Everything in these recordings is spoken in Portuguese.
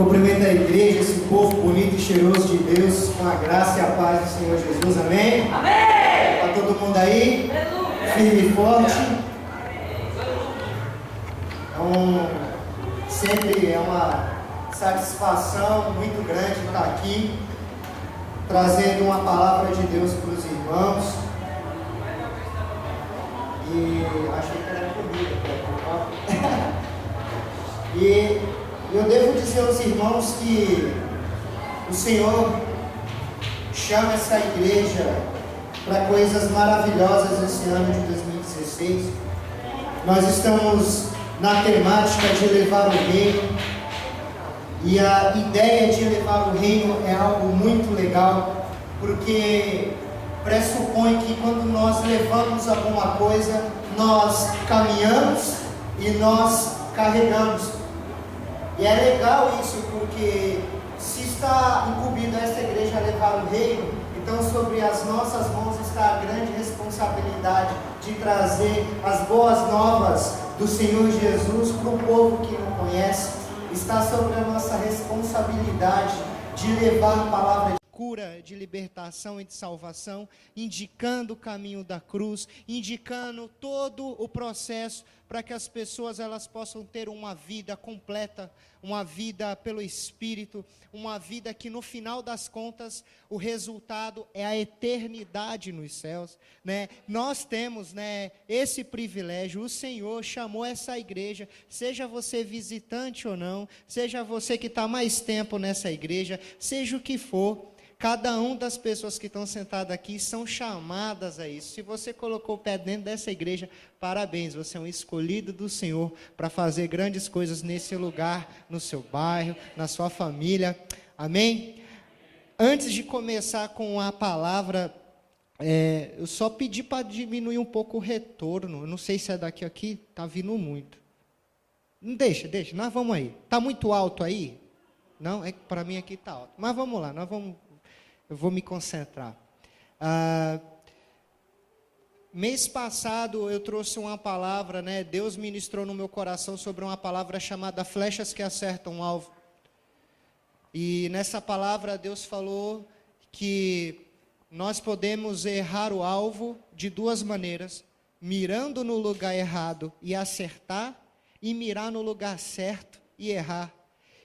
Cumprimento a igreja, esse povo bonito e cheiroso de Deus, com a graça e a paz do Senhor Jesus, amém? Amém! Está todo mundo aí? Firme e forte? Sempre é uma satisfação muito grande estar aqui, trazendo uma palavra de Deus para os irmãos. E achei que era comida, E eu devo dizer aos irmãos que o Senhor chama essa igreja para coisas maravilhosas esse ano de 2016. Nós estamos na temática de levar o reino, e a ideia de levar o reino é algo muito legal, porque pressupõe que quando nós levamos alguma coisa, nós caminhamos e nós carregamos. E é legal isso, porque se está incumbindo esta igreja a levar o reino, então sobre as nossas mãos está a grande responsabilidade de trazer as boas novas do Senhor Jesus para o povo que não conhece. Está sobre a nossa responsabilidade de levar a palavra de cura, de libertação e de salvação, indicando o caminho da cruz, indicando todo o processo para que as pessoas elas possam ter uma vida completa, uma vida pelo Espírito, uma vida que no final das contas o resultado é a eternidade nos céus, né? Nós temos, né, esse privilégio. O Senhor chamou essa igreja, seja você visitante ou não, seja você que está mais tempo nessa igreja, seja o que for. Cada uma das pessoas que estão sentadas aqui são chamadas a isso. Se você colocou o pé dentro dessa igreja, parabéns, você é um escolhido do Senhor para fazer grandes coisas nesse lugar, no seu bairro, na sua família. Amém? Antes de começar com a palavra, eu só pedi para diminuir um pouco o retorno. Eu não sei se é daqui aqui, está vindo muito. Deixa, nós vamos aí. Está muito alto aí? Não, é que para mim aqui está alto. Mas vamos lá, eu vou me concentrar. Mês passado eu trouxe uma palavra, né? Deus ministrou no meu coração sobre uma palavra chamada flechas que acertam o alvo. E nessa palavra Deus falou que nós podemos errar o alvo de duas maneiras: mirando no lugar errado e acertar, e mirar no lugar certo e errar.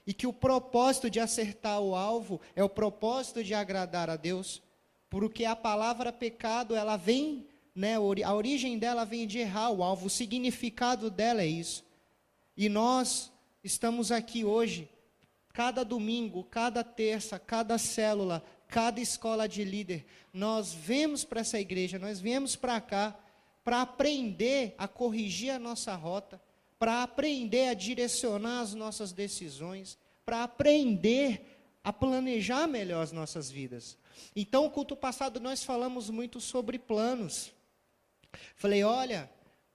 E que o propósito de acertar o alvo é o propósito de agradar a Deus, porque a palavra pecado, ela vem, né, a origem dela vem de errar o alvo, o significado dela é isso. E nós estamos aqui hoje, cada domingo, cada terça, cada célula, cada escola de líder, nós viemos para essa igreja, nós viemos para cá, para aprender a corrigir a nossa rota, para aprender a direcionar as nossas decisões, para aprender a planejar melhor as nossas vidas. Então, no culto passado nós falamos muito sobre planos. Falei, olha,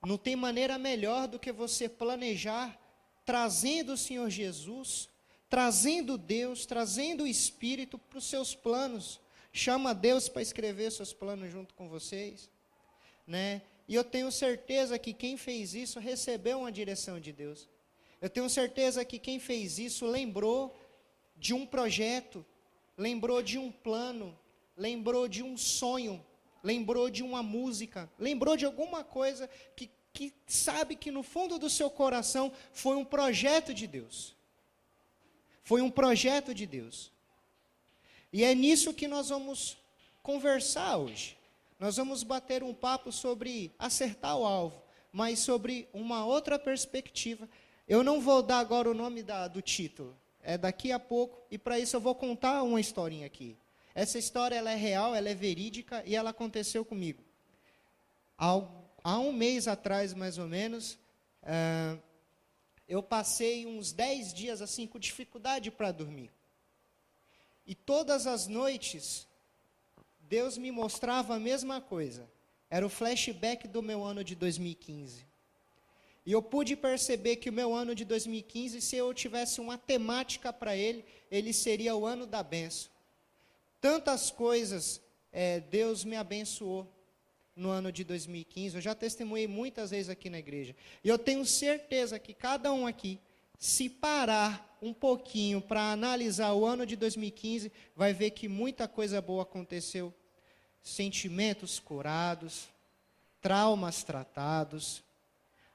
não tem maneira melhor do que você planejar, trazendo o Senhor Jesus, trazendo Deus, trazendo o Espírito para os seus planos. Chama Deus para escrever seus planos junto com vocês, né? E eu tenho certeza que quem fez isso recebeu uma direção de Deus. Eu tenho certeza que quem fez isso lembrou de um projeto, lembrou de um plano, lembrou de um sonho, lembrou de uma música, lembrou de alguma coisa que sabe que no fundo do seu coração foi um projeto de Deus. Foi um projeto de Deus. E é nisso que nós vamos conversar hoje. Nós vamos bater um papo sobre acertar o alvo, mas sobre uma outra perspectiva. Eu não vou dar agora o nome do título, é daqui a pouco, e para isso eu vou contar uma historinha aqui. Essa história ela é real, ela é verídica e ela aconteceu comigo. Há um mês atrás, mais ou menos, eu passei uns 10 dias assim com dificuldade para dormir. E todas as noites Deus me mostrava a mesma coisa. Era o flashback do meu ano de 2015. E eu pude perceber que o meu ano de 2015, se eu tivesse uma temática para ele, ele seria o ano da bênção. Tantas coisas Deus me abençoou no ano de 2015. Eu já testemunhei muitas vezes aqui na igreja. E eu tenho certeza que cada um aqui se parar um pouquinho para analisar o ano de 2015, vai ver que muita coisa boa aconteceu. Sentimentos curados, traumas tratados.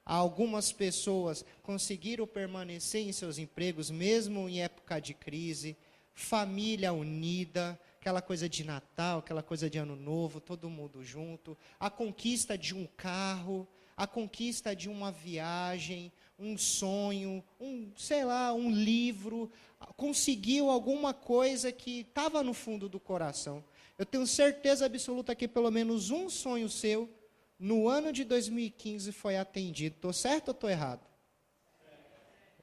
Algumas pessoas conseguiram permanecer em seus empregos, mesmo em época de crise. Família unida, aquela coisa de Natal, aquela coisa de Ano Novo, todo mundo junto. A conquista de um carro, a conquista de uma viagem, um sonho, um livro. Conseguiu alguma coisa que estava no fundo do coração. Eu tenho certeza absoluta que pelo menos um sonho seu, no ano de 2015, foi atendido. Estou certo ou estou errado?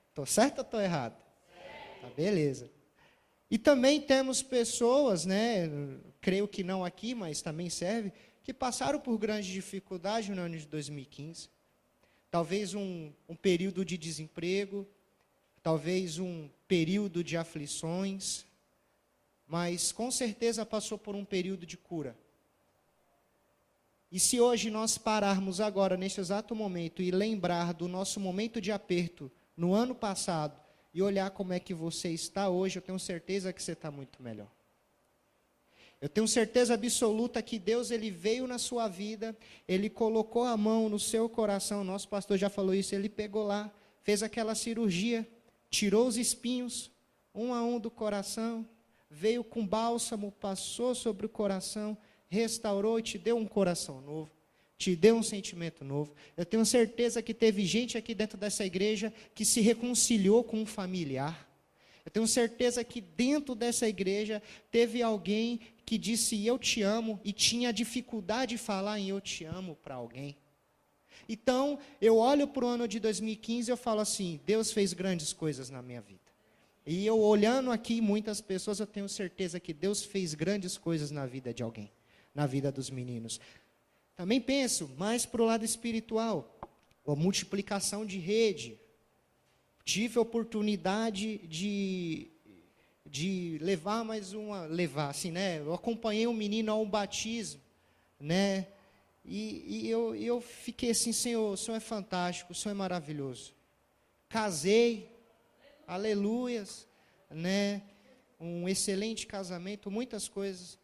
Estou certo ou estou errado? Tá, beleza. E também temos pessoas, creio que não aqui, mas também serve, que passaram por grande dificuldade no ano de 2015. Talvez um período de desemprego, talvez um período de aflições, mas com certeza passou por um período de cura. E se hoje nós pararmos agora, nesse exato momento, e lembrar do nosso momento de aperto no ano passado, e olhar como é que você está hoje, eu tenho certeza que você está muito melhor. Eu tenho certeza absoluta que Deus, Ele veio na sua vida, Ele colocou a mão no seu coração, nosso pastor já falou isso, Ele pegou lá, fez aquela cirurgia, tirou os espinhos, um a um do coração, veio com bálsamo, passou sobre o coração, restaurou e te deu um coração novo, te deu um sentimento novo. Eu tenho certeza que teve gente aqui dentro dessa igreja que se reconciliou com um familiar. Eu tenho certeza que dentro dessa igreja teve alguém que disse eu te amo e tinha dificuldade de falar em eu te amo para alguém. Então, eu olho para o ano de 2015 e eu falo assim, Deus fez grandes coisas na minha vida. E eu olhando aqui muitas pessoas, eu tenho certeza que Deus fez grandes coisas na vida de alguém, na vida dos meninos. Também penso mais para o lado espiritual, a multiplicação de rede. Tive a oportunidade de eu acompanhei um menino a um batismo, e eu fiquei assim, Senhor, o Senhor é fantástico, o Senhor é maravilhoso. Casei, aleluias, um excelente casamento, muitas coisas.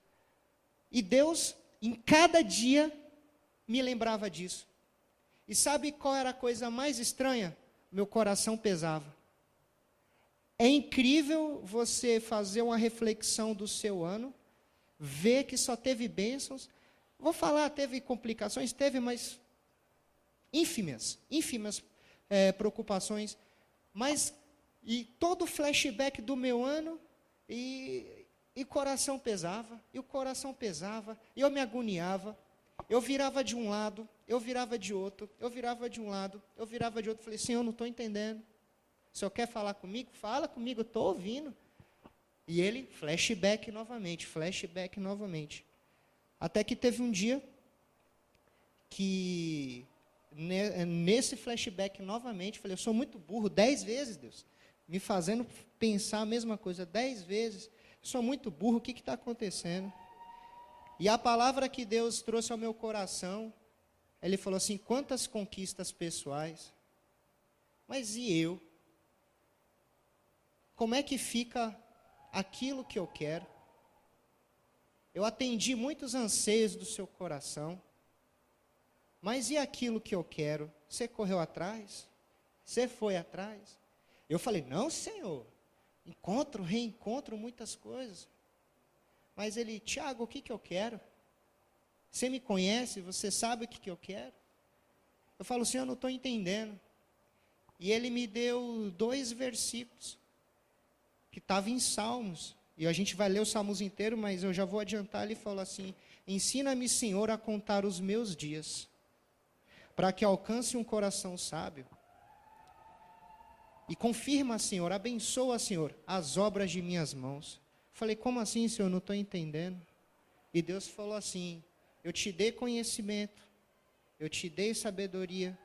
E Deus, em cada dia, me lembrava disso. E sabe qual era a coisa mais estranha? Meu coração pesava. É incrível você fazer uma reflexão do seu ano, ver que só teve bênçãos. Vou falar, teve complicações? Teve, mas ínfimas preocupações. Mas, e todo o flashback do meu ano, e coração pesava, e o coração pesava, e eu me agoniava. Eu virava de um lado, eu virava de outro, eu virava de um lado, eu virava de outro. Falei, Senhor, eu não estou entendendo. O Senhor quer falar comigo? Fala comigo, eu estou ouvindo. E ele, flashback novamente. Até que teve um dia que, nesse flashback novamente, falei, eu sou muito burro, 10 vezes, Deus, me fazendo pensar a mesma coisa, 10 vezes, sou muito burro, o que está acontecendo? E a palavra que Deus trouxe ao meu coração, Ele falou assim, quantas conquistas pessoais, mas e eu? Como é que fica aquilo que eu quero? Eu atendi muitos anseios do seu coração, mas e aquilo que eu quero? Você correu atrás? Você foi atrás? Eu falei, não, Senhor, reencontro muitas coisas. Mas ele, Tiago, o que eu quero? Você me conhece, você sabe o que eu quero? Eu falo, Senhor, eu não estou entendendo. E ele me deu 2 versículos, que estavam em Salmos. E a gente vai ler os Salmos inteiro, mas eu já vou adiantar. Ele falou assim, ensina-me, Senhor, a contar os meus dias, para que alcance um coração sábio. E confirma, Senhor, abençoa, Senhor, as obras de minhas mãos. Falei, como assim, Senhor? Não estou entendendo. E Deus falou assim, eu te dei conhecimento, eu te dei sabedoria,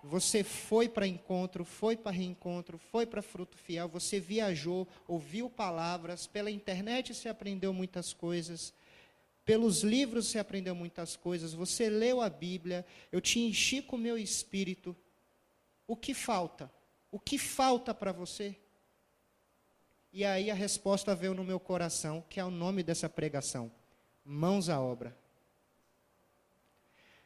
você foi para encontro, foi para reencontro, foi para fruto fiel, você viajou, ouviu palavras, pela internet você aprendeu muitas coisas, pelos livros você aprendeu muitas coisas, você leu a Bíblia, eu te enchi com o meu espírito. O que falta? O que falta para você? E aí a resposta veio no meu coração, que é o nome dessa pregação: mãos à obra.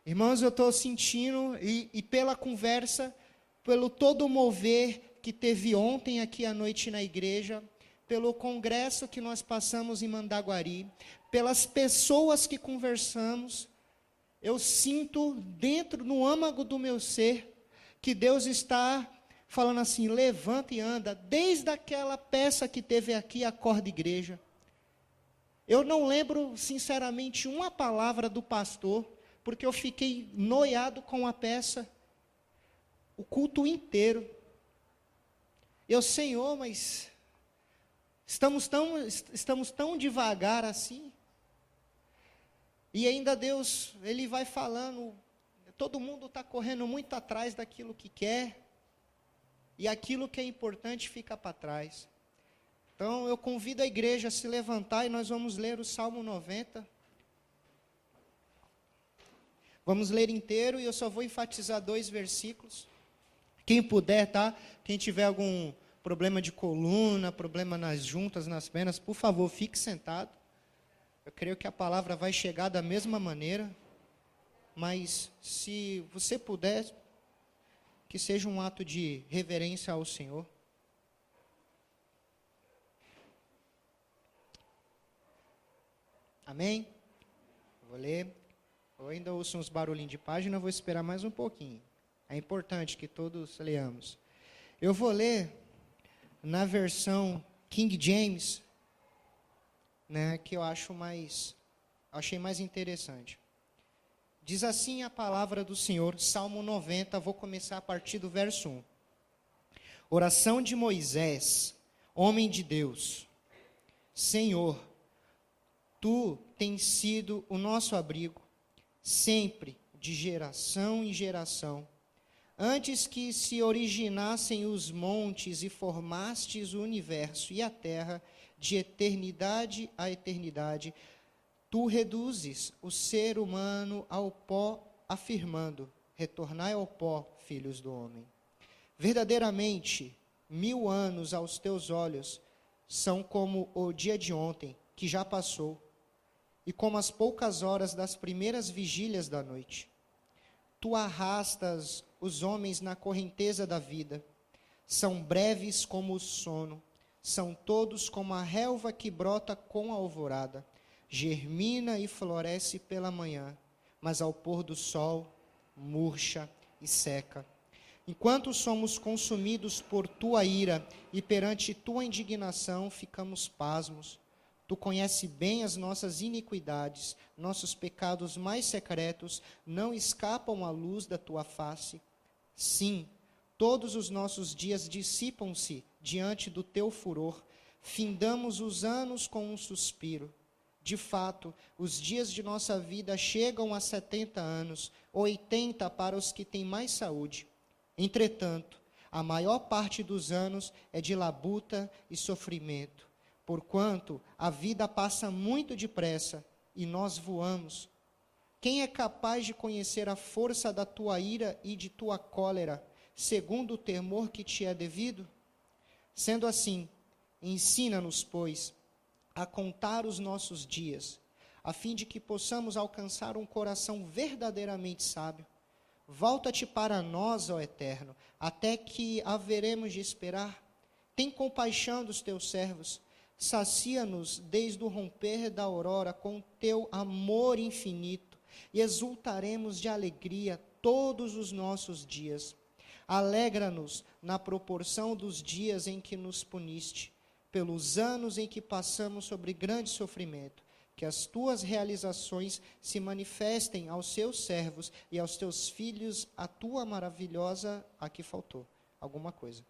Irmãos, eu estou sentindo, e pela conversa, pelo todo o mover que teve ontem aqui à noite na igreja, pelo congresso que nós passamos em Mandaguari, pelas pessoas que conversamos, eu sinto dentro, no âmago do meu ser, que Deus está falando assim: levanta e anda, desde aquela peça que teve aqui, Acorda Igreja. Eu não lembro, sinceramente, uma palavra do pastor, porque eu fiquei noiado com a peça, o culto inteiro. Eu, Senhor, mas estamos tão devagar assim. E ainda Deus, Ele vai falando, todo mundo está correndo muito atrás daquilo que quer, e aquilo que é importante fica para trás. Então eu convido a igreja a se levantar e nós vamos ler o Salmo 90. Vamos ler inteiro e eu só vou enfatizar 2 versículos. Quem puder, tá? Quem tiver algum problema de coluna, problema nas juntas, nas pernas, por favor, fique sentado. Eu creio que a palavra vai chegar da mesma maneira, mas se você puder, que seja um ato de reverência ao Senhor. Amém? Vou ler. Eu ainda ouço uns barulhinhos de página, vou esperar mais um pouquinho. É importante que todos leamos. Eu vou ler na versão King James, né, que eu achei mais interessante. Diz assim a palavra do Senhor, Salmo 90, vou começar a partir do verso 1. Oração de Moisés, homem de Deus. Senhor, Tu tens sido o nosso abrigo, sempre, de geração em geração. Antes que se originassem os montes e formastes o universo e a terra, de eternidade a eternidade, tu reduzes o ser humano ao pó, afirmando: retornai ao pó, filhos do homem. Verdadeiramente, 1000 anos aos teus olhos são como o dia de ontem, que já passou, e como as poucas horas das primeiras vigílias da noite. Tu arrastas os homens na correnteza da vida, são breves como o sono, são todos como a relva que brota com a alvorada, germina e floresce pela manhã, mas ao pôr do sol murcha e seca. Enquanto somos consumidos por tua ira e perante tua indignação ficamos pasmos. Tu conheces bem as nossas iniquidades, nossos pecados mais secretos não escapam à luz da tua face. Sim, todos os nossos dias dissipam-se diante do teu furor, findamos os anos com um suspiro. De fato, os dias de nossa vida chegam a 70 anos, 80 para os que têm mais saúde. Entretanto, a maior parte dos anos é de labuta e sofrimento. Porquanto a vida passa muito depressa e nós voamos. Quem é capaz de conhecer a força da tua ira e de tua cólera, segundo o temor que te é devido? Sendo assim, ensina-nos, pois, a contar os nossos dias, a fim de que possamos alcançar um coração verdadeiramente sábio. Volta-te para nós, ó Eterno, até que haveremos de esperar. Tem compaixão dos teus servos. Sacia-nos desde o romper da aurora com teu amor infinito, e exultaremos de alegria todos os nossos dias. Alegra-nos na proporção dos dias em que nos puniste, pelos anos em que passamos sobre grande sofrimento, que as tuas realizações se manifestem aos seus servos e aos teus filhos, a tua maravilhosa... Aqui faltou alguma coisa.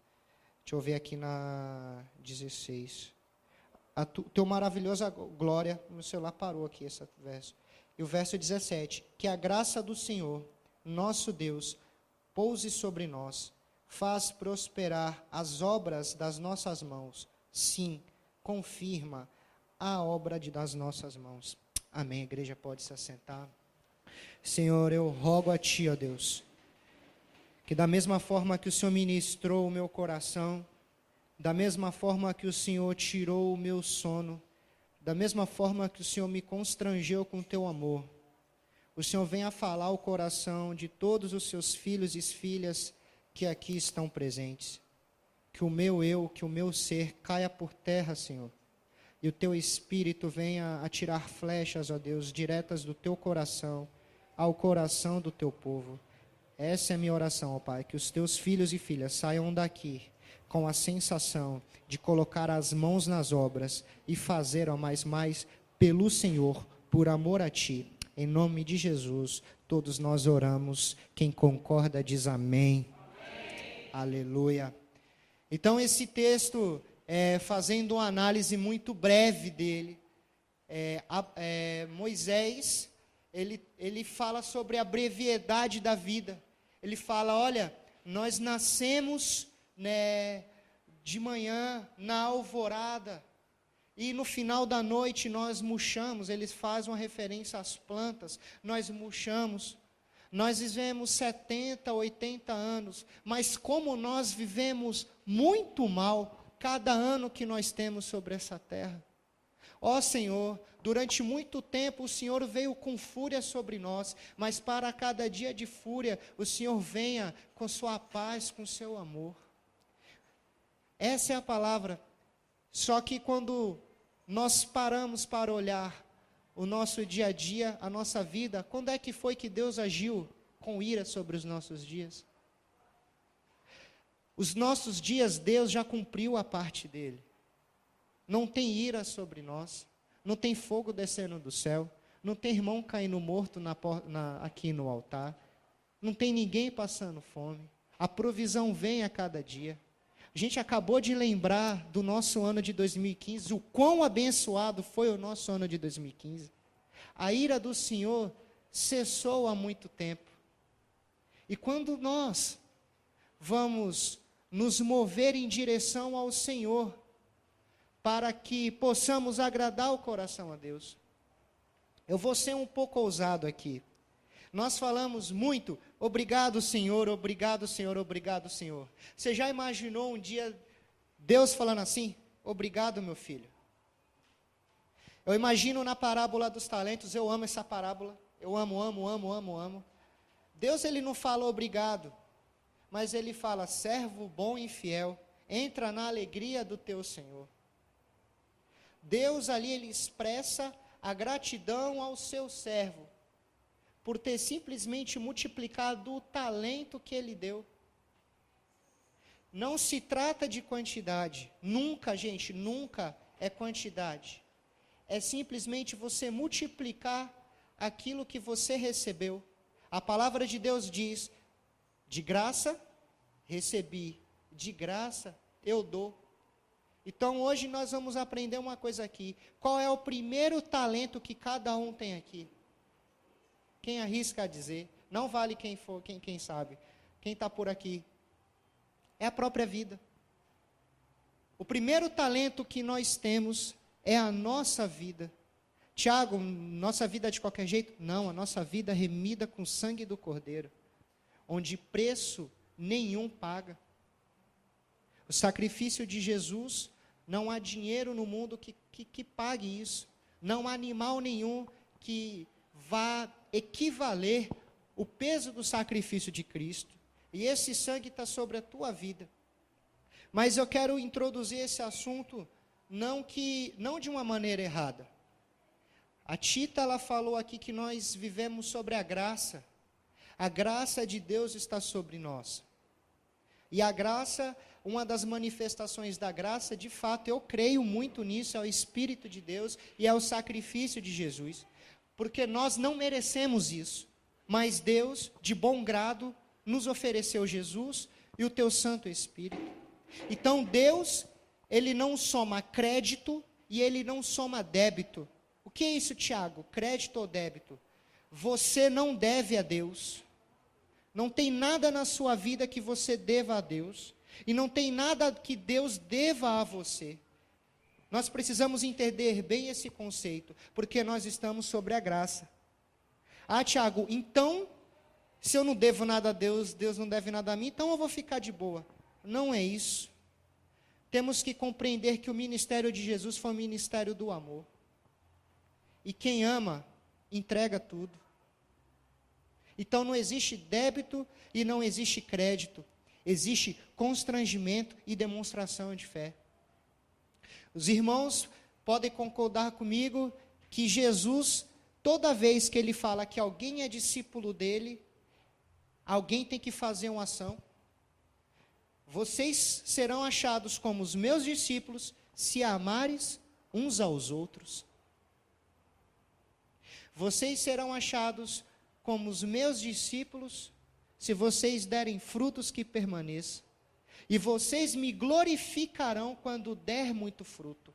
Deixa eu ver aqui na 16... teu maravilhosa glória, meu celular parou aqui esse verso. E o verso 17, que a graça do Senhor, nosso Deus, pouse sobre nós, faz prosperar as obras das nossas mãos. Sim, confirma a obra das nossas mãos. Amém. A igreja pode se assentar. Senhor, eu rogo a Ti, ó Deus, Que da mesma forma que o Senhor ministrou o meu coração, da mesma forma que o Senhor tirou o meu sono, da mesma forma que o Senhor me constrangeu com o teu amor, o Senhor venha falar ao coração de todos os seus filhos e filhas que aqui estão presentes. Que o meu eu, que o meu ser caia por terra, Senhor. E o teu Espírito venha atirar flechas, ó Deus, diretas do teu coração ao coração do teu povo. Essa é a minha oração, ó Pai, que os teus filhos e filhas saiam daqui com a sensação de colocar as mãos nas obras e fazer, ó, mais pelo Senhor, por amor a Ti. Em nome de Jesus, todos nós oramos. Quem concorda diz amém. Amém. Aleluia. Então esse texto, fazendo uma análise muito breve dele, Moisés, ele fala sobre a brevidade da vida. Ele fala, olha, nós nascemos, né, de manhã, na alvorada, e no final da noite nós murchamos. Eles fazem uma referência às plantas, nós murchamos. Nós vivemos 70, 80 anos, mas como nós vivemos muito mal cada ano que nós temos sobre essa terra. Ó Senhor, durante muito tempo o Senhor veio com fúria sobre nós, mas para cada dia de fúria, o Senhor venha com sua paz, com seu amor. Essa é a palavra. Só que quando nós paramos para olhar o nosso dia a dia, a nossa vida, quando é que foi que Deus agiu com ira sobre os nossos dias? Os nossos dias, Deus já cumpriu a parte dele. Não tem ira sobre nós, não tem fogo descendo do céu, não tem irmão caindo morto aqui no altar, não tem ninguém passando fome, a provisão vem a cada dia. A gente acabou de lembrar do nosso ano de 2015, o quão abençoado foi o nosso ano de 2015. A ira do Senhor cessou há muito tempo. E quando nós vamos nos mover em direção ao Senhor, para que possamos agradar o coração a Deus. Eu vou ser um pouco ousado aqui. Nós falamos muito, obrigado Senhor, obrigado Senhor, obrigado Senhor. Você já imaginou um dia Deus falando assim? Obrigado meu filho. Eu imagino na parábola dos talentos, eu amo essa parábola. Eu amo. Deus, ele não fala obrigado, mas ele fala, servo bom e fiel, entra na alegria do teu Senhor. Deus ali, ele expressa a gratidão ao seu servo, por ter simplesmente multiplicado o talento que ele deu. Não se trata de quantidade, nunca, gente, nunca é quantidade. É simplesmente você multiplicar aquilo que você recebeu. A palavra de Deus diz, de graça recebi, de graça eu dou. Então hoje nós vamos aprender uma coisa aqui. Qual é o primeiro talento que cada um tem aqui? Quem arrisca a dizer? Não vale quem for, quem sabe. Quem está por aqui? É a própria vida. O primeiro talento que nós temos é a nossa vida. Tiago, nossa vida de qualquer jeito? Não, a nossa vida remida com o sangue do Cordeiro, onde preço nenhum paga. O sacrifício de Jesus, não há dinheiro no mundo que pague isso. Não há animal nenhum que vá equivaler o peso do sacrifício de Cristo. E esse sangue está sobre a tua vida. Mas eu quero introduzir esse assunto não de uma maneira errada. A Tita, ela falou aqui que nós vivemos sobre a graça. A graça de Deus está sobre nós. E a graça, uma das manifestações da graça, de fato, eu creio muito nisso, é o Espírito de Deus e é o sacrifício de Jesus. Porque nós não merecemos isso, mas Deus, de bom grado, nos ofereceu Jesus e o teu Santo Espírito. Então Deus, ele não soma crédito e ele não soma débito. O que é isso, Tiago? Crédito ou débito? Você não deve a Deus. Não tem nada na sua vida que você deva a Deus. E não tem nada que Deus deva a você. Nós precisamos entender bem esse conceito, porque nós estamos sobre a graça. Ah, Tiago, então Se eu não devo nada a Deus, Deus não deve nada a mim, então eu vou ficar de boa. Não é isso. Temos que compreender que o ministério de Jesus foi o ministério do amor. E quem ama, entrega tudo. Então não existe débito e não existe crédito. Existe constrangimento e demonstração de fé. Os irmãos podem concordar comigo que Jesus, toda vez que ele fala que alguém é discípulo dele, alguém tem que fazer uma ação. Vocês serão achados como os meus discípulos, se amares uns aos outros. Vocês serão achados como os meus discípulos, se vocês derem frutos que permaneçam. E vocês me glorificarão quando der muito fruto.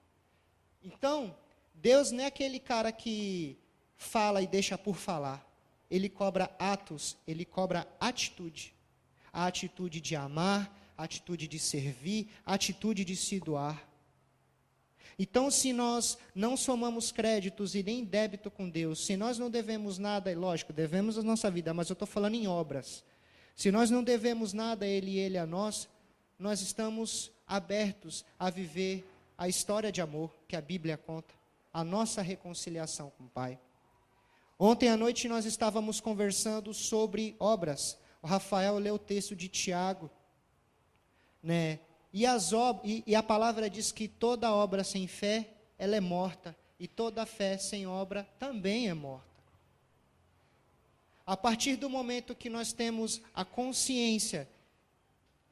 Então, Deus não é aquele cara que fala e deixa por falar. Ele cobra atos, ele cobra atitude. A atitude de amar, a atitude de servir, a atitude de se doar. Então, se nós não somamos créditos e nem débito com Deus, se nós não devemos nada, é lógico, devemos a nossa vida, mas eu estou falando em obras. Se nós não devemos nada a Ele e Ele a nós, nós estamos abertos a viver a história de amor que a Bíblia conta, a nossa reconciliação com o Pai. Ontem à noite nós estávamos conversando sobre obras. O Rafael leu o texto de Tiago, né? E a palavra diz que toda obra sem fé, ela é morta, e toda fé sem obra também é morta. A partir do momento que nós temos a consciência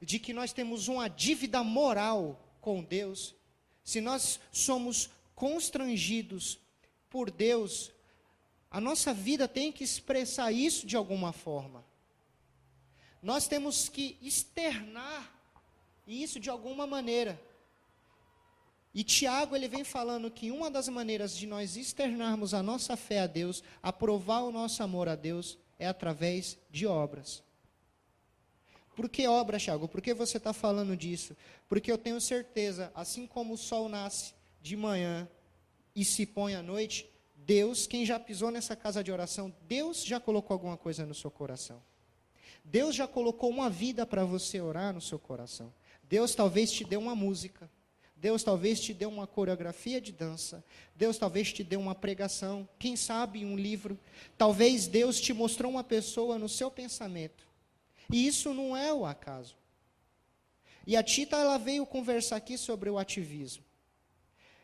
de que nós temos uma dívida moral com Deus, se nós somos constrangidos por Deus, a nossa vida tem que expressar isso de alguma forma. Nós temos que externar isso de alguma maneira. E Tiago, ele vem falando que uma das maneiras de nós externarmos a nossa fé a Deus, a provar o nosso amor a Deus, é através de obras. Por que obras, Tiago? Por que você está falando disso? Porque eu tenho certeza, assim como o sol nasce de manhã e se põe à noite, Deus, quem já pisou nessa casa de oração, Deus já colocou alguma coisa no seu coração. Deus já colocou uma vida para você orar no seu coração. Deus talvez te dê uma música. Deus talvez te dê uma coreografia de dança. Deus talvez te dê uma pregação. Quem sabe um livro. Talvez Deus te mostrou uma pessoa no seu pensamento. E isso não é o acaso. E a Tita, ela veio conversar aqui sobre o ativismo.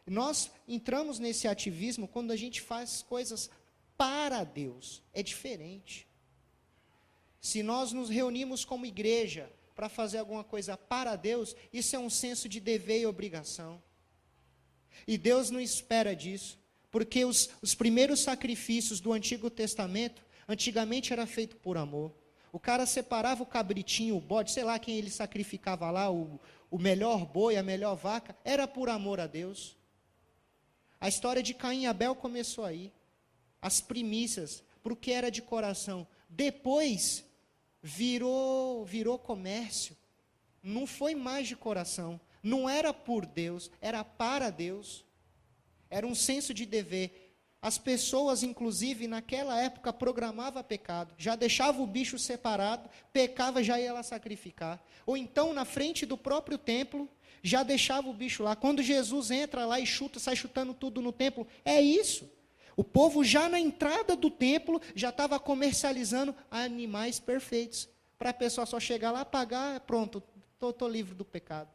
Nós entramos nesse ativismo quando a gente faz coisas para Deus. É diferente. Se nós nos reunimos como igreja para fazer alguma coisa para Deus, isso é um senso de dever e obrigação. E Deus não espera disso, porque os primeiros sacrifícios do Antigo Testamento, antigamente era feito por amor. O cara separava o cabritinho, o bode, sei lá quem ele sacrificava lá, o melhor boi, a melhor vaca, era por amor a Deus. A história de Caim e Abel começou aí. As primícias, porque era de coração. Depois virou comércio. Não foi mais de coração. Não era por Deus, era para Deus. Era um senso de dever. As pessoas, inclusive, naquela época, programavam pecado. Já deixava o bicho separado, pecava, já ia lá sacrificar. Ou então, na frente do próprio templo, já deixava o bicho lá. Quando Jesus entra lá e chuta, sai chutando tudo no templo, é isso. O povo já na entrada do templo, já estava comercializando animais perfeitos. Para a pessoa só chegar lá, pagar, pronto, estou livre do pecado.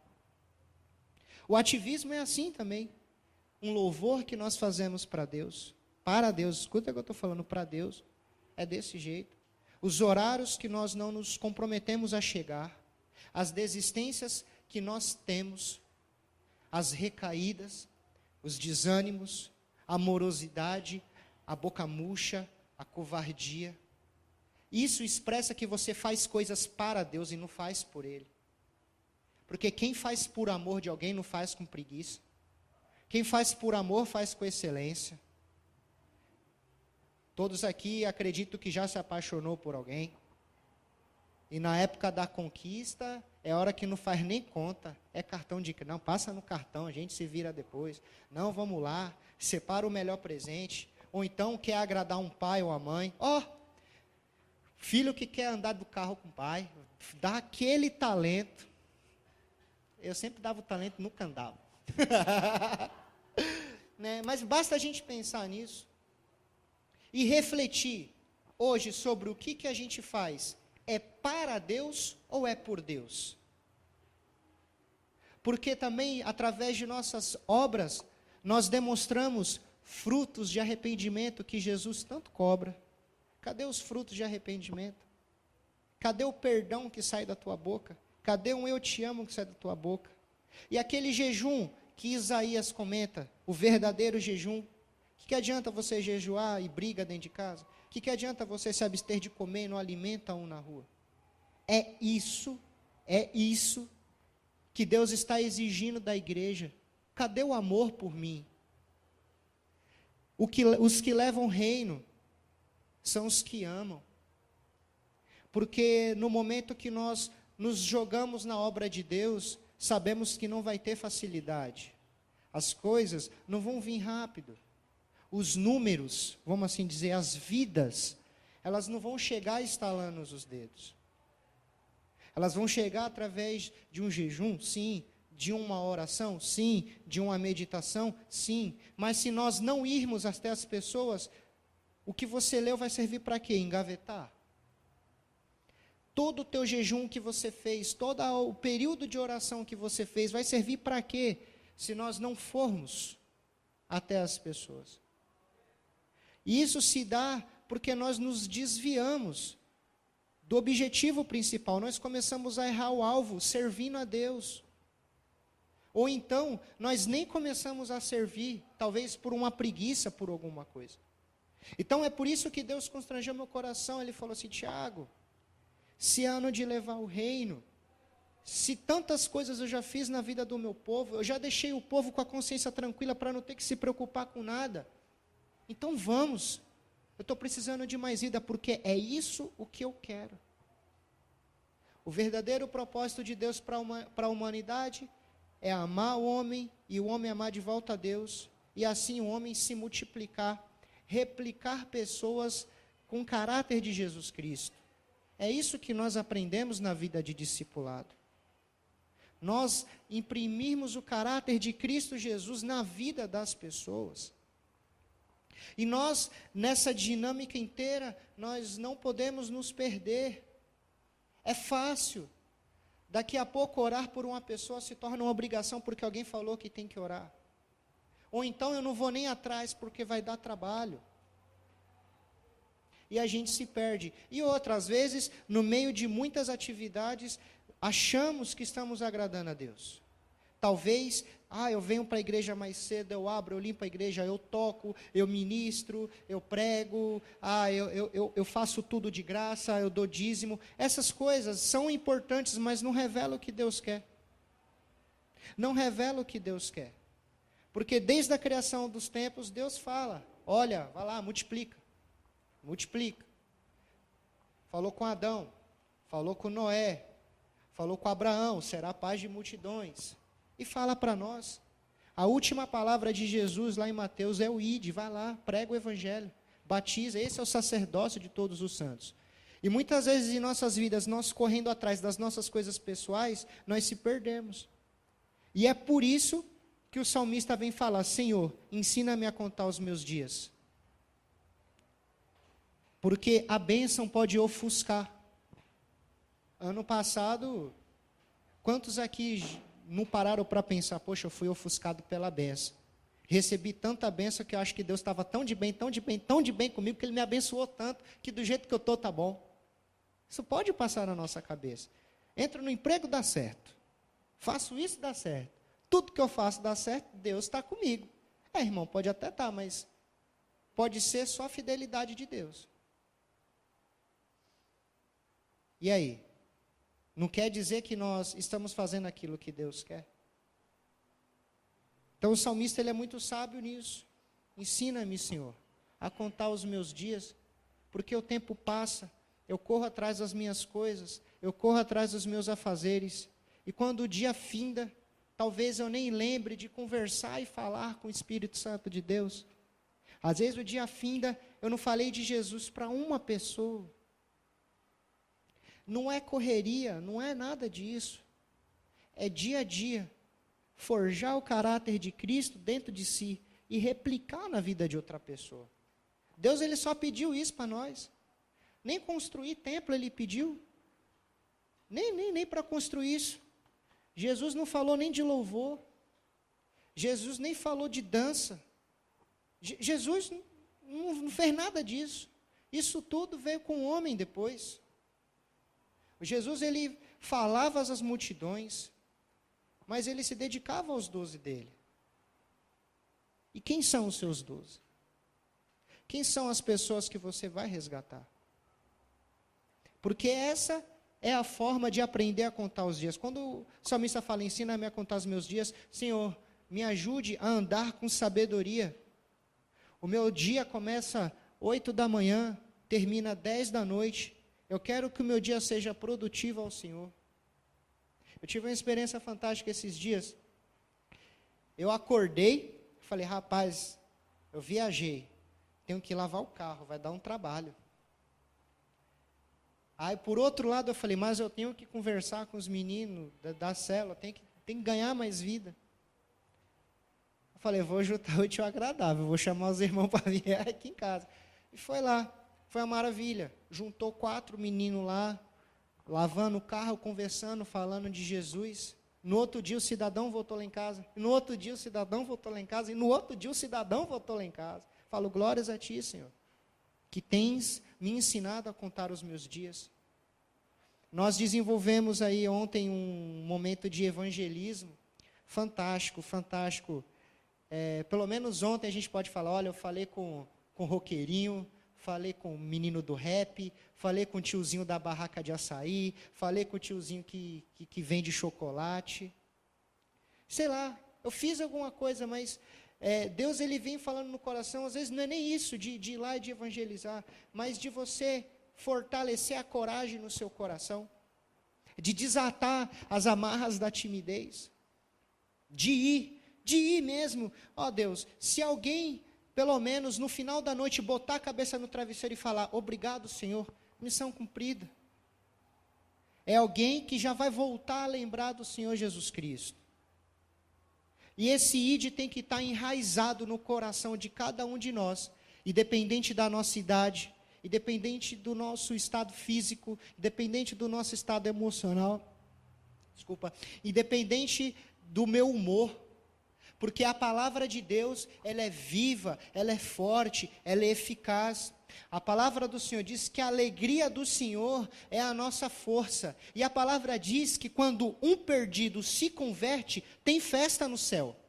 O ativismo é assim também. Um louvor que nós fazemos para Deus, escuta o que eu estou falando, para Deus, é desse jeito. Os horários que nós não nos comprometemos a chegar, as desistências que nós temos, as recaídas, os desânimos, a morosidade, a boca murcha, a covardia. Isso expressa que você faz coisas para Deus e não faz por Ele. Porque quem faz por amor de alguém não faz com preguiça. Quem faz por amor faz com excelência. Todos aqui acredito que já se apaixonou por alguém. E na época da conquista, é hora que não faz nem conta. É cartão de... Não, passa no cartão, a gente se vira depois. Não, vamos lá, separa o melhor presente. Ou então quer agradar um pai ou a mãe. Filho que quer andar do carro com o pai, dá aquele talento. Eu sempre dava o talento, nunca andava. Né? Mas basta a gente pensar nisso e refletir hoje sobre o que a gente faz. É para Deus ou é por Deus? Porque também, através de nossas obras, nós demonstramos frutos de arrependimento que Jesus tanto cobra. Cadê os frutos de arrependimento? Cadê o perdão que sai da tua boca? Cadê um eu te amo que sai da tua boca? E aquele jejum que Isaías comenta, o verdadeiro jejum, o que adianta você jejuar e briga dentro de casa? O que adianta você se abster de comer e não alimenta um na rua? É isso que Deus está exigindo da igreja. Cadê o amor por mim? Os que levam reino são os que amam. Porque no momento que nós nos jogamos na obra de Deus, sabemos que não vai ter facilidade. As coisas não vão vir rápido. Os números, vamos assim dizer, as vidas, elas não vão chegar estalando os dedos. Elas vão chegar através de um jejum, sim, de uma oração, sim, de uma meditação, sim. Mas se nós não irmos até as pessoas, o que você leu vai servir para quê? Engavetar. Todo o teu jejum que você fez, todo o período de oração que você fez, vai servir para quê? Se nós não formos até as pessoas. E isso se dá porque nós nos desviamos do objetivo principal. Nós começamos a errar o alvo, servindo a Deus. Ou então, nós nem começamos a servir, talvez por uma preguiça, por alguma coisa. Então, é por isso que Deus constrangeu meu coração. Ele falou assim: Tiago, se é ano de levar o reino, se tantas coisas eu já fiz na vida do meu povo, eu já deixei o povo com a consciência tranquila para não ter que se preocupar com nada. Então vamos, eu estou precisando de mais vida, porque é isso o que eu quero. O verdadeiro propósito de Deus para a humanidade é amar o homem e o homem amar de volta a Deus, e assim o homem se multiplicar, replicar pessoas com caráter de Jesus Cristo. É isso que nós aprendemos na vida de discipulado. Nós imprimirmos o caráter de Cristo Jesus na vida das pessoas. E nós, nessa dinâmica inteira, nós não podemos nos perder. É fácil. Daqui a pouco orar por uma pessoa se torna uma obrigação porque alguém falou que tem que orar. Ou então eu não vou nem atrás porque vai dar trabalho. E a gente se perde. E outras vezes, no meio de muitas atividades, achamos que estamos agradando a Deus. Talvez, eu venho para a igreja mais cedo, eu abro, eu limpo a igreja, eu toco, eu ministro, eu prego, eu faço tudo de graça, eu dou dízimo. Essas coisas são importantes, mas não revelam o que Deus quer. Não revela o que Deus quer. Porque desde a criação dos tempos, Deus fala: olha, vai lá, multiplica. Multiplica. Falou com Adão, falou com Noé, falou com Abraão: será paz de multidões. E fala para nós. A última palavra de Jesus lá em Mateus é o ide, vai lá, prega o evangelho, batiza. Esse é o sacerdócio de todos os santos. E muitas vezes em nossas vidas, nós correndo atrás das nossas coisas pessoais, nós se perdemos. E é por isso que o salmista vem falar: Senhor, ensina-me a contar os meus dias. Porque a bênção pode ofuscar. Ano passado, quantos aqui não pararam para pensar: poxa, eu fui ofuscado pela bênção. Recebi tanta bênção que eu acho que Deus estava tão de bem, tão de bem, tão de bem comigo, que Ele me abençoou tanto, que do jeito que eu estou, está bom. Isso pode passar na nossa cabeça. Entro no emprego, dá certo. Faço isso, dá certo. Tudo que eu faço dá certo, Deus está comigo. Irmão, pode até estar, mas pode ser só a fidelidade de Deus. E aí? Não quer dizer que nós estamos fazendo aquilo que Deus quer? Então o salmista, ele é muito sábio nisso. Ensina-me, Senhor, a contar os meus dias, porque o tempo passa, eu corro atrás das minhas coisas, eu corro atrás dos meus afazeres, e quando o dia finda, talvez eu nem lembre de conversar e falar com o Espírito Santo de Deus. Às vezes o dia finda, eu não falei de Jesus para uma pessoa. Não é correria, não é nada disso. É dia a dia. Forjar o caráter de Cristo dentro de si e replicar na vida de outra pessoa. Deus, ele só pediu isso para nós. Nem construir templo ele pediu. Nem para construir isso. Jesus não falou nem de louvor. Jesus nem falou de dança. Jesus não fez nada disso. Isso tudo veio com o homem depois. Jesus, ele falava às multidões, mas ele se dedicava aos 12 dele. E quem são os seus 12? Quem são as pessoas que você vai resgatar? Porque essa é a forma de aprender a contar os dias. Quando o salmista fala, ensina-me a contar os meus dias, Senhor, me ajude a andar com sabedoria. O meu dia começa 8 da manhã, termina 10 da noite. Eu quero que o meu dia seja produtivo ao Senhor. Eu tive uma experiência fantástica esses dias. Eu acordei, falei, rapaz, eu viajei, tenho que lavar o carro, vai dar um trabalho. Aí, por outro lado, eu falei, mas eu tenho que conversar com os meninos da célula, tem que ganhar mais vida. Eu falei, vou juntar o útil ao agradável, vou chamar os irmãos para vir aqui em casa. E foi lá, foi uma maravilha. Juntou 4 meninos lá, lavando o carro, conversando, falando de Jesus. No outro dia o cidadão voltou lá em casa. No outro dia o cidadão voltou lá em casa. E no outro dia o cidadão voltou lá em casa. Falo, glórias a ti, Senhor, que tens me ensinado a contar os meus dias. Nós desenvolvemos aí ontem um momento de evangelismo fantástico, fantástico. Pelo menos ontem a gente pode falar, olha, eu falei com o roqueirinho, falei com o menino do rap, falei com o tiozinho da barraca de açaí, falei com o tiozinho que vende chocolate. Sei lá, eu fiz alguma coisa, mas Deus, ele vem falando no coração, às vezes não é nem isso de ir lá e de evangelizar, mas de você fortalecer a coragem no seu coração, de desatar as amarras da timidez, de ir mesmo. Ó Deus, se alguém, pelo menos no final da noite, botar a cabeça no travesseiro e falar, obrigado, Senhor, missão cumprida. É alguém que já vai voltar a lembrar do Senhor Jesus Cristo. E esse ide tem que estar enraizado no coração de cada um de nós, independente da nossa idade, independente do nosso estado físico, independente do nosso estado emocional, independente do meu humor, porque a palavra de Deus, ela é viva, ela é forte, ela é eficaz. A palavra do Senhor diz que a alegria do Senhor é a nossa força. E a palavra diz que quando um perdido se converte, tem festa no céu.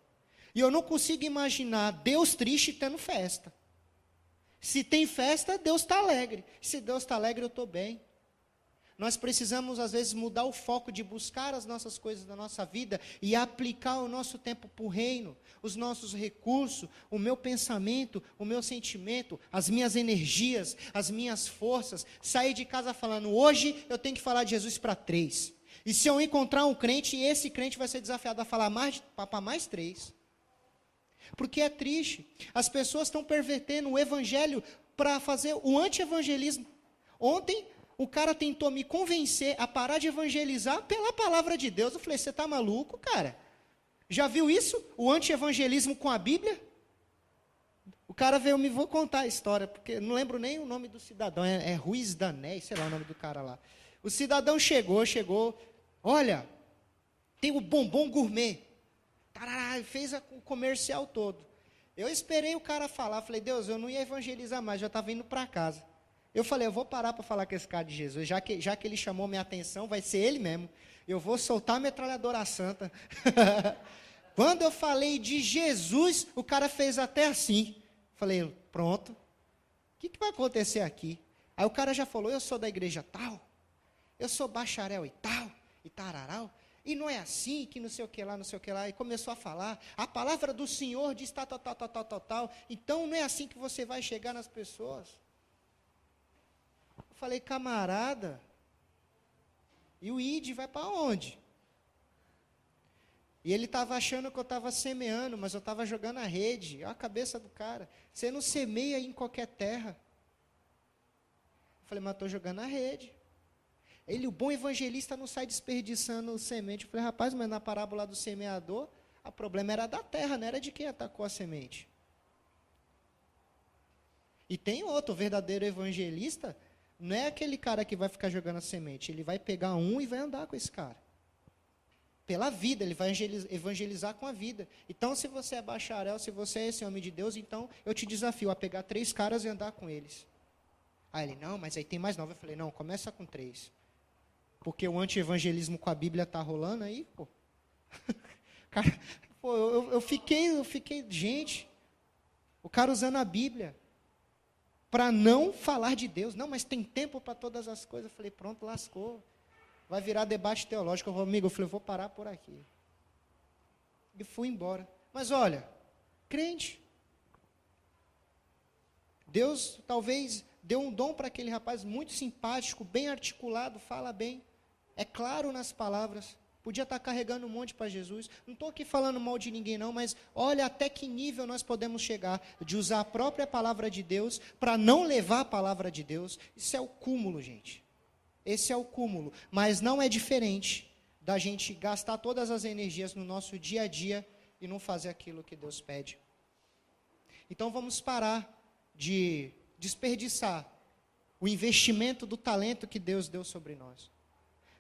E eu não consigo imaginar Deus triste tendo festa. Se tem festa, Deus está alegre. Se Deus está alegre, eu estou bem. Nós precisamos, às vezes, mudar o foco de buscar as nossas coisas da nossa vida e aplicar o nosso tempo para o reino, os nossos recursos, o meu pensamento, o meu sentimento, as minhas energias, as minhas forças. Sair de casa falando, hoje eu tenho que falar de Jesus para 3. E se eu encontrar um crente, esse crente vai ser desafiado a falar para mais 3. Porque é triste. As pessoas estão pervertendo o evangelho para fazer o anti-evangelismo. Ontem, o cara tentou me convencer a parar de evangelizar pela palavra de Deus. Eu falei, você está maluco, cara? Já viu isso? O anti-evangelismo com a Bíblia? O cara veio, vou contar a história, porque não lembro nem o nome do cidadão, é Ruiz Danés, sei lá o nome do cara lá. O cidadão chegou, olha, tem o bombom gourmet. Tarará, fez o comercial todo. Eu esperei o cara falar, falei, Deus, eu não ia evangelizar mais, já estava indo para casa. Eu falei, eu vou parar para falar com esse cara de Jesus, já que ele chamou minha atenção, vai ser ele mesmo. Eu vou soltar a metralhadora santa. Quando eu falei de Jesus, o cara fez até assim. Falei, pronto, o que vai acontecer aqui? Aí o cara já falou, eu sou da igreja tal, eu sou bacharel e tal, e tararau. E não é assim, que não sei o que lá, não sei o que lá. E começou a falar, a palavra do Senhor diz tal. Então não é assim que você vai chegar nas pessoas. Eu falei, camarada, e o ID vai para onde? E ele estava achando que eu estava semeando, mas eu estava jogando a rede. Olha a cabeça do cara. Você não semeia em qualquer terra. Eu falei, mas estou jogando a rede. Ele, o bom evangelista, não sai desperdiçando semente. Eu falei, rapaz, mas na parábola do semeador, o problema era da terra, não era de quem atacou a semente. E tem outro, o verdadeiro evangelista, não é aquele cara que vai ficar jogando a semente, ele vai pegar um e vai andar com esse cara. Pela vida, ele vai evangelizar com a vida. Então, se você é bacharel, se você é esse homem de Deus, então eu te desafio a pegar 3 caras e andar com eles. Aí ele, não, mas aí tem mais 9. Eu falei, não, começa com 3. Porque o anti-evangelismo com a Bíblia está rolando aí, pô. Cara, pô, eu fiquei, gente, o cara usando a Bíblia para não falar de Deus. Não, mas tem tempo para todas as coisas. Eu falei, pronto, lascou. Vai virar debate teológico. Eu falei, vou parar por aqui. E fui embora. Mas olha, crente. Deus talvez deu um dom para aquele rapaz muito simpático, bem articulado, fala bem. É claro nas palavras. Podia estar carregando um monte para Jesus. Não estou aqui falando mal de ninguém não, mas olha até que nível nós podemos chegar de usar a própria palavra de Deus para não levar a palavra de Deus. Isso é o cúmulo, gente. Esse é o cúmulo. Mas não é diferente da gente gastar todas as energias no nosso dia a dia e não fazer aquilo que Deus pede. Então vamos parar de desperdiçar o investimento do talento que Deus deu sobre nós,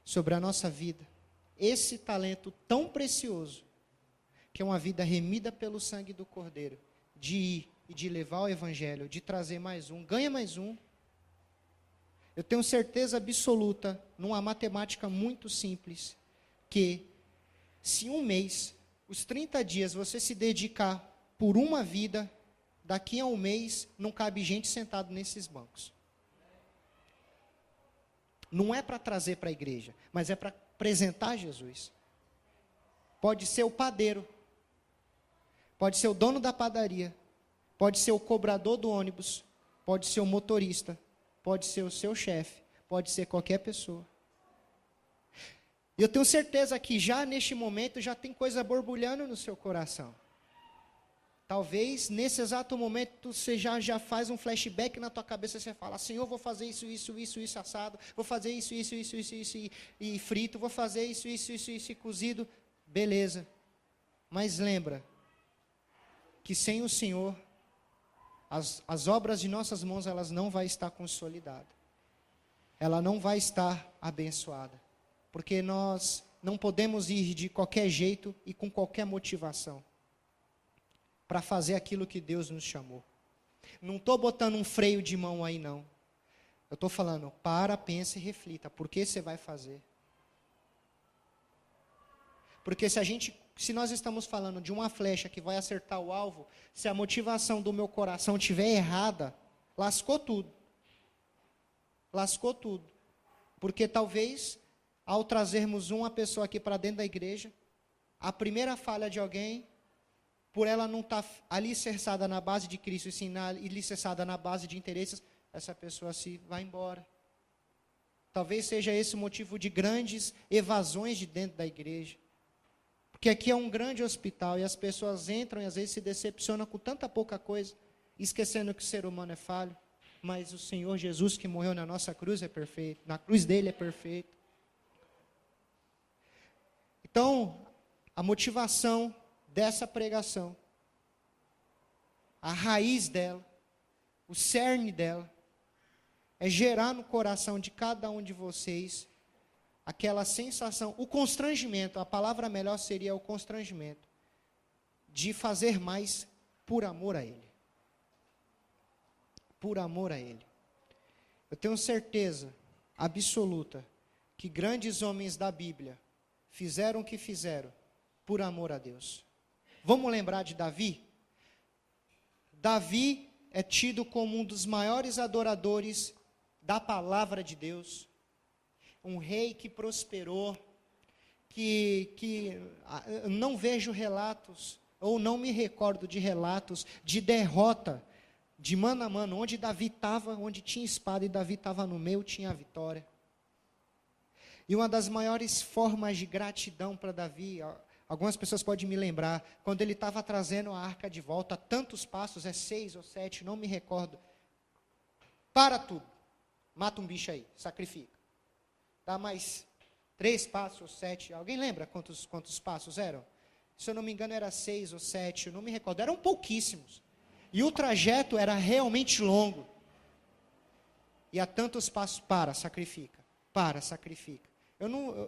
sobre a nossa vida. Esse talento tão precioso, que é uma vida remida pelo sangue do Cordeiro, de ir e de levar o Evangelho, de trazer mais um, ganha mais um. Eu tenho certeza absoluta, numa matemática muito simples, que se um mês, os 30 dias, você se dedicar por uma vida, daqui a um mês, não cabe gente sentado nesses bancos. Não é para trazer para a igreja, mas é para apresentar Jesus. Pode ser o padeiro, pode ser o dono da padaria, pode ser o cobrador do ônibus, pode ser o motorista, pode ser o seu chefe, pode ser qualquer pessoa. E eu tenho certeza que já neste momento já tem coisa borbulhando no seu coração. Talvez nesse exato momento você já faz um flashback na tua cabeça, você fala, Senhor, vou fazer isso assado, vou fazer isso e frito, vou fazer isso e cozido, beleza. Mas lembra que sem o Senhor, as obras de nossas mãos, elas não vão estar consolidadas. Ela não vai estar abençoada. Porque nós não podemos ir de qualquer jeito e com qualquer motivação para fazer aquilo que Deus nos chamou. Não estou botando um freio de mão aí, não. Eu estou falando, pensa e reflita. Por que você vai fazer? Porque se nós estamos falando de uma flecha que vai acertar o alvo, se a motivação do meu coração estiver errada, lascou tudo. Lascou tudo. Porque talvez, ao trazermos uma pessoa aqui para dentro da igreja, a primeira falha de alguém, por ela não estar alicerçada na base de Cristo, e sim alicerçada na base de interesses, essa pessoa se vai embora. Talvez seja esse o motivo de grandes evasões de dentro da igreja. Porque aqui é um grande hospital e as pessoas entram e às vezes se decepcionam com tanta pouca coisa, esquecendo que o ser humano é falho. Mas o Senhor Jesus que morreu na nossa cruz é perfeito, na cruz dele é perfeito. Então, a motivação dessa pregação, a raiz dela, o cerne dela, é gerar no coração de cada um de vocês aquela sensação, o constrangimento, a palavra melhor seria o constrangimento, de fazer mais por amor a Ele. Por amor a Ele. Eu tenho certeza absoluta que grandes homens da Bíblia fizeram o que fizeram por amor a Deus. Vamos lembrar de Davi? Davi é tido como um dos maiores adoradores da palavra de Deus. Um rei que prosperou, que não vejo relatos, ou não me recordo de relatos de derrota, de mano a mano, onde Davi estava, onde tinha espada e Davi estava no meio, tinha a vitória. E uma das maiores formas de gratidão para Davi, algumas pessoas podem me lembrar, quando ele estava trazendo a arca de volta, tantos passos, 6 ou 7, não me recordo. Para tudo, mata um bicho aí, sacrifica. Dá mais 3 passos, 7. Alguém lembra quantos passos eram? Se eu não me engano, era 6 ou 7, eu não me recordo. Eram pouquíssimos. E o trajeto era realmente longo. E há tantos passos, sacrifica.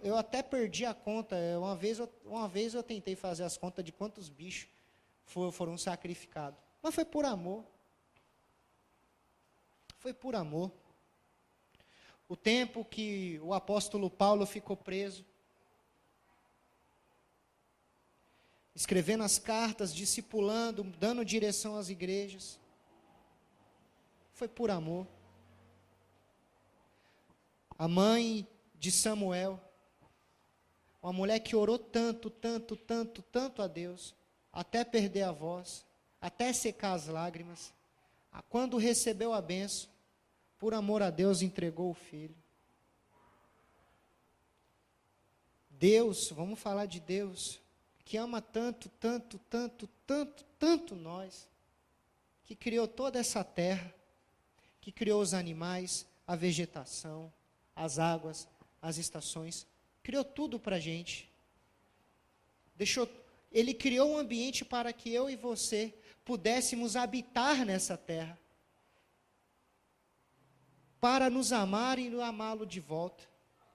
Eu até perdi a conta. Uma vez eu tentei fazer as contas de quantos bichos foram sacrificados. Mas foi por amor. Foi por amor. O tempo que o apóstolo Paulo ficou preso, escrevendo as cartas, discipulando, dando direção às igrejas, foi por amor. A mãe de Samuel, uma mulher que orou tanto a Deus, até perder a voz, até secar as lágrimas, quando recebeu a bênção, por amor a Deus, entregou o filho. Deus, vamos falar de Deus, que ama tanto nós, que criou toda essa terra, que criou os animais, a vegetação, as águas, as estações, criou tudo para a gente. Ele criou um ambiente para que eu e você pudéssemos habitar nessa terra, para nos amar e amá-lo de volta.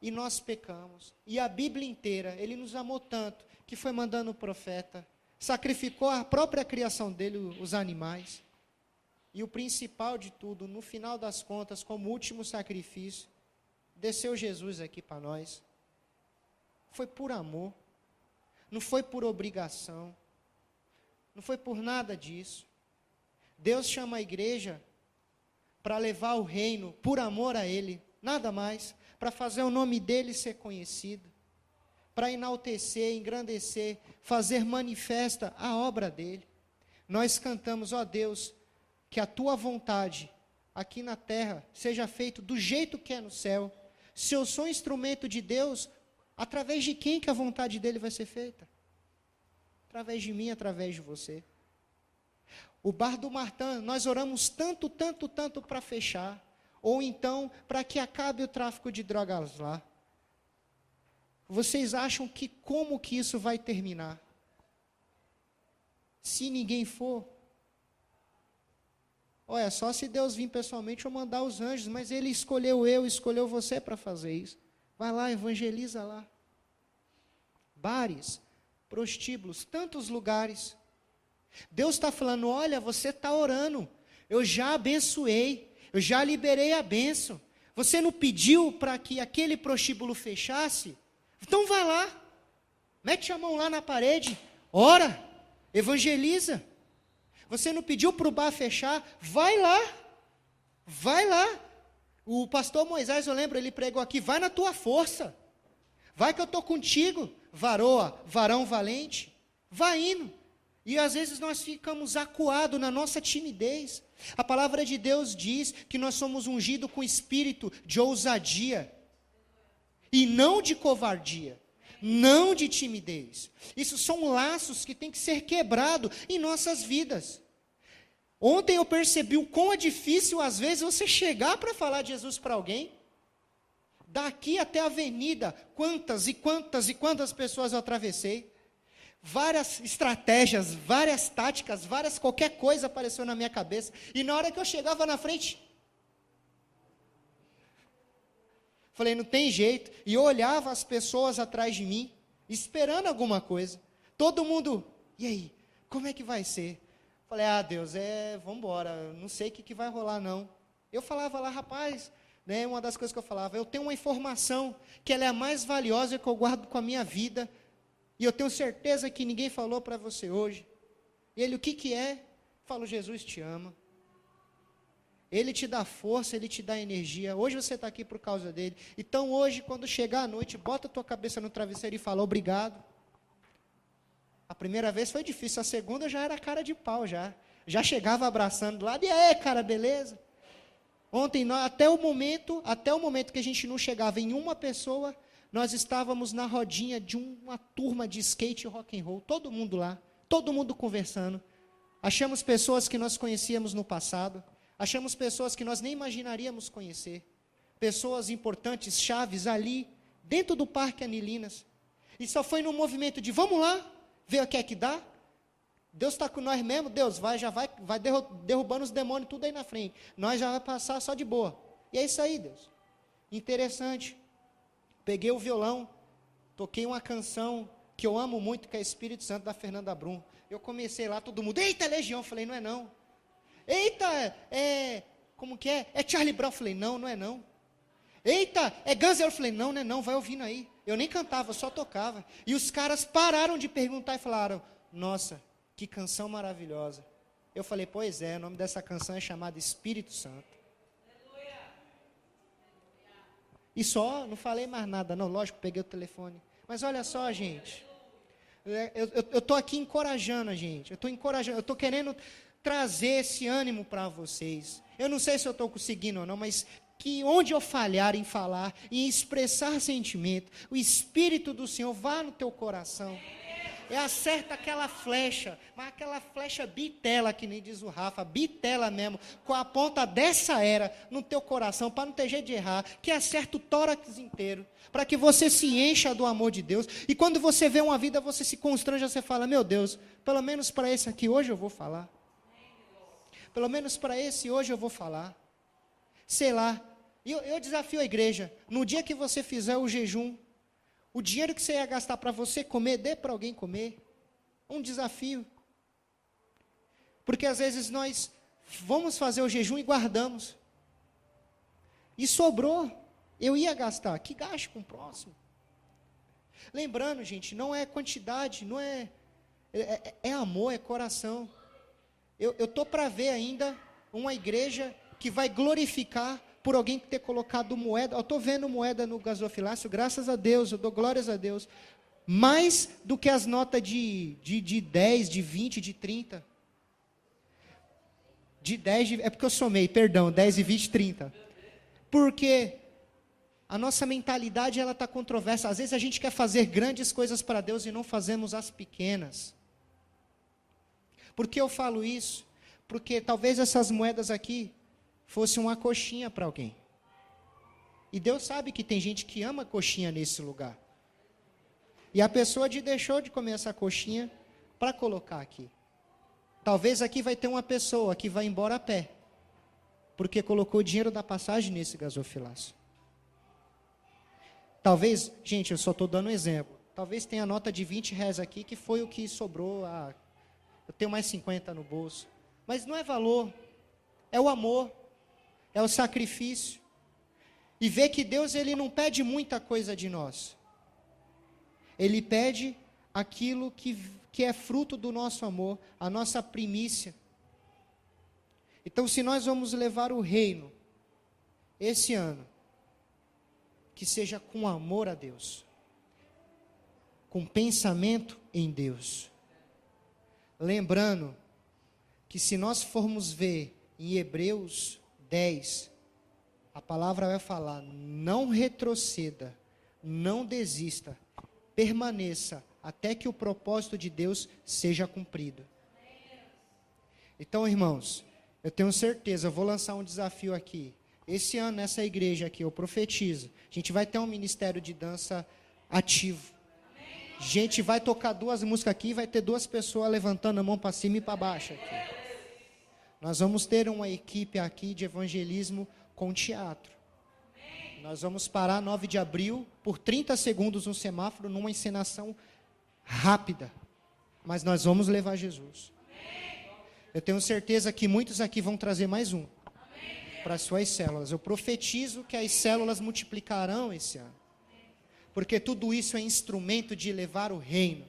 E nós pecamos. E a Bíblia inteira, ele nos amou tanto, que foi mandando o profeta, sacrificou a própria criação dele, os animais. E o principal de tudo, no final das contas, como último sacrifício, desceu Jesus aqui para nós. Foi por amor. Não foi por obrigação. Não foi por nada disso. Deus chama a igreja para levar o reino por amor a Ele, nada mais, para fazer o nome dEle ser conhecido, para enaltecer, engrandecer, fazer manifesta a obra dEle. Nós cantamos, ó Deus, que a Tua vontade aqui na terra seja feita do jeito que é no céu. Se eu sou instrumento de Deus, através de quem que a vontade dEle vai ser feita? Através de mim, através de você. O bar do Martã, nós oramos tanto para fechar, ou então para que acabe o tráfico de drogas lá. Vocês acham que como que isso vai terminar? Se ninguém for, olha, só se Deus vir pessoalmente ou mandar os anjos, mas Ele escolheu você para fazer isso. Vai lá, evangeliza lá. Bares, prostíbulos, tantos lugares. Deus está falando, olha, você está orando, eu já abençoei, eu já liberei a bênção. Você não pediu para que aquele prostíbulo fechasse? Então vai lá, mete a mão lá na parede, ora, evangeliza. Você não pediu para o bar fechar? Vai lá. O pastor Moisés, eu lembro, ele pregou aqui, vai na tua força, vai que eu estou contigo, varoa, varão valente, vai indo. E às vezes nós ficamos acuados na nossa timidez. A palavra de Deus diz que nós somos ungidos com espírito de ousadia, e não de covardia, não de timidez. Isso são laços que têm que ser quebrados em nossas vidas. Ontem eu percebi o quão é difícil às vezes você chegar para falar de Jesus para alguém. Daqui até a avenida, quantas pessoas eu atravessei. Várias estratégias, várias táticas, qualquer coisa apareceu na minha cabeça. E na hora que eu chegava na frente, falei, não tem jeito. E eu olhava as pessoas atrás de mim, esperando alguma coisa. Todo mundo, e aí, como é que vai ser? Falei, Deus, vamos embora, não sei o que vai rolar não. Eu falava lá, rapaz, né, uma das coisas que eu falava, eu tenho uma informação que ela é a mais valiosa que eu guardo com a minha vida, e eu tenho certeza que ninguém falou para você hoje. E ele, o que é? Eu falo, Jesus te ama. Ele te dá força, Ele te dá energia. Hoje você está aqui por causa dele. Então hoje, quando chegar a noite, bota a tua cabeça no travesseiro e fala, obrigado. A primeira vez foi difícil, a segunda já era cara de pau, já chegava abraçando do lado, e aí, cara, beleza? Ontem, até o momento que a gente não chegava em uma pessoa, nós estávamos na rodinha de uma turma de skate e rock and roll, todo mundo lá, todo mundo conversando. Achamos pessoas que nós conhecíamos no passado, achamos pessoas que nós nem imaginaríamos conhecer. pessoas importantes, chaves ali, dentro do Parque Anilinas. E só foi no movimento de, vamos lá, ver o que é que dá. Deus está com nós mesmo, Deus vai derrubando os demônios tudo aí na frente. Nós já vai passar só de boa. E é isso aí, Deus. Interessante. Peguei o violão, toquei uma canção que eu amo muito, que é Espírito Santo, da Fernanda Brum. Eu comecei lá, todo mundo, eita, Legião. Falei, não é não. Eita, como que é? É Charlie Brown. Falei, não, não é não. Eita, é Guns N' Roses. Eu falei, não, não é não, vai ouvindo aí. Eu nem cantava, só tocava. E os caras pararam de perguntar e falaram, nossa, que canção maravilhosa. Eu falei, pois é, o nome dessa canção é chamada Espírito Santo. E só, não falei mais nada, não, lógico, peguei o telefone. Mas olha só, gente, eu estou aqui encorajando a gente, eu estou querendo trazer esse ânimo para vocês. Eu não sei se eu estou conseguindo ou não, mas que onde eu falhar em falar, em expressar sentimento, o Espírito do Senhor vá no teu coração. Acerta aquela flecha, mas aquela flecha bitela, que nem diz o Rafa, bitela mesmo, com a ponta dessa era no teu coração, para não ter jeito de errar, que acerta o tórax inteiro, para que você se encha do amor de Deus, e quando você vê uma vida, você se constrange, você fala, meu Deus, pelo menos para esse aqui hoje eu vou falar, pelo menos para esse hoje eu vou falar, sei lá, eu desafio a igreja, no dia que você fizer o jejum, o dinheiro que você ia gastar para você comer, dê para alguém comer. Um desafio. Porque às vezes nós vamos fazer o jejum e guardamos. E sobrou. Eu ia gastar. Que gaste com o próximo. Lembrando, gente, não é quantidade, não é amor, é coração. Eu estou para ver ainda uma igreja que vai glorificar por alguém ter colocado moeda. Eu estou vendo moeda no gasofilácio, graças a Deus, eu dou glórias a Deus. Mais do que as notas de 10, de 20, de 30. De 10, é porque eu somei, perdão, 10 e 20, 30. Porque a nossa mentalidade, ela está controversa. Às vezes a gente quer fazer grandes coisas para Deus e não fazemos as pequenas. Por que eu falo isso? Porque talvez essas moedas aqui fosse uma coxinha para alguém. E Deus sabe que tem gente que ama coxinha nesse lugar. E a pessoa deixou de comer essa coxinha para colocar aqui. Talvez aqui vai ter uma pessoa que vai embora a pé, porque colocou o dinheiro da passagem nesse gasofilácio. Talvez, gente, eu só estou dando um exemplo. Talvez tenha a nota de 20 reais aqui, que foi o que sobrou. Eu tenho mais 50 no bolso. Mas não é valor, é o amor. É o sacrifício. E ver que Deus, Ele não pede muita coisa de nós. Ele pede aquilo que é fruto do nosso amor, a nossa primícia. Então, se nós vamos levar o reino, esse ano, que seja com amor a Deus, com pensamento em Deus. Lembrando que se nós formos ver em Hebreus 10, a palavra vai falar, não retroceda, não desista, permaneça até que o propósito de Deus seja cumprido. Então, irmãos, eu tenho certeza, eu vou lançar um desafio aqui. Esse ano, nessa igreja aqui, eu profetizo, a gente vai ter um ministério de dança ativo. A gente vai tocar 2 músicas aqui, vai ter 2 pessoas levantando a mão para cima e para baixo aqui. Nós vamos ter uma equipe aqui de evangelismo com teatro. Nós vamos parar 9 de abril, por 30 segundos no semáforo, numa encenação rápida. Mas nós vamos levar Jesus. Eu tenho certeza que muitos aqui vão trazer mais um para as suas células. Eu profetizo que as células multiplicarão esse ano. Porque tudo isso é instrumento de levar o reino.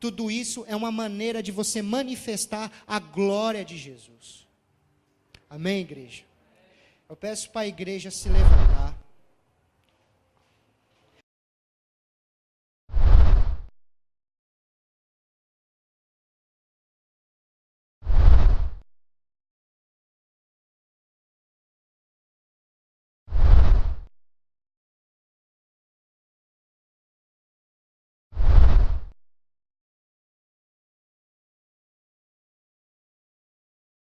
Tudo isso é uma maneira de você manifestar a glória de Jesus. Amém, igreja? Eu peço para a igreja se levantar.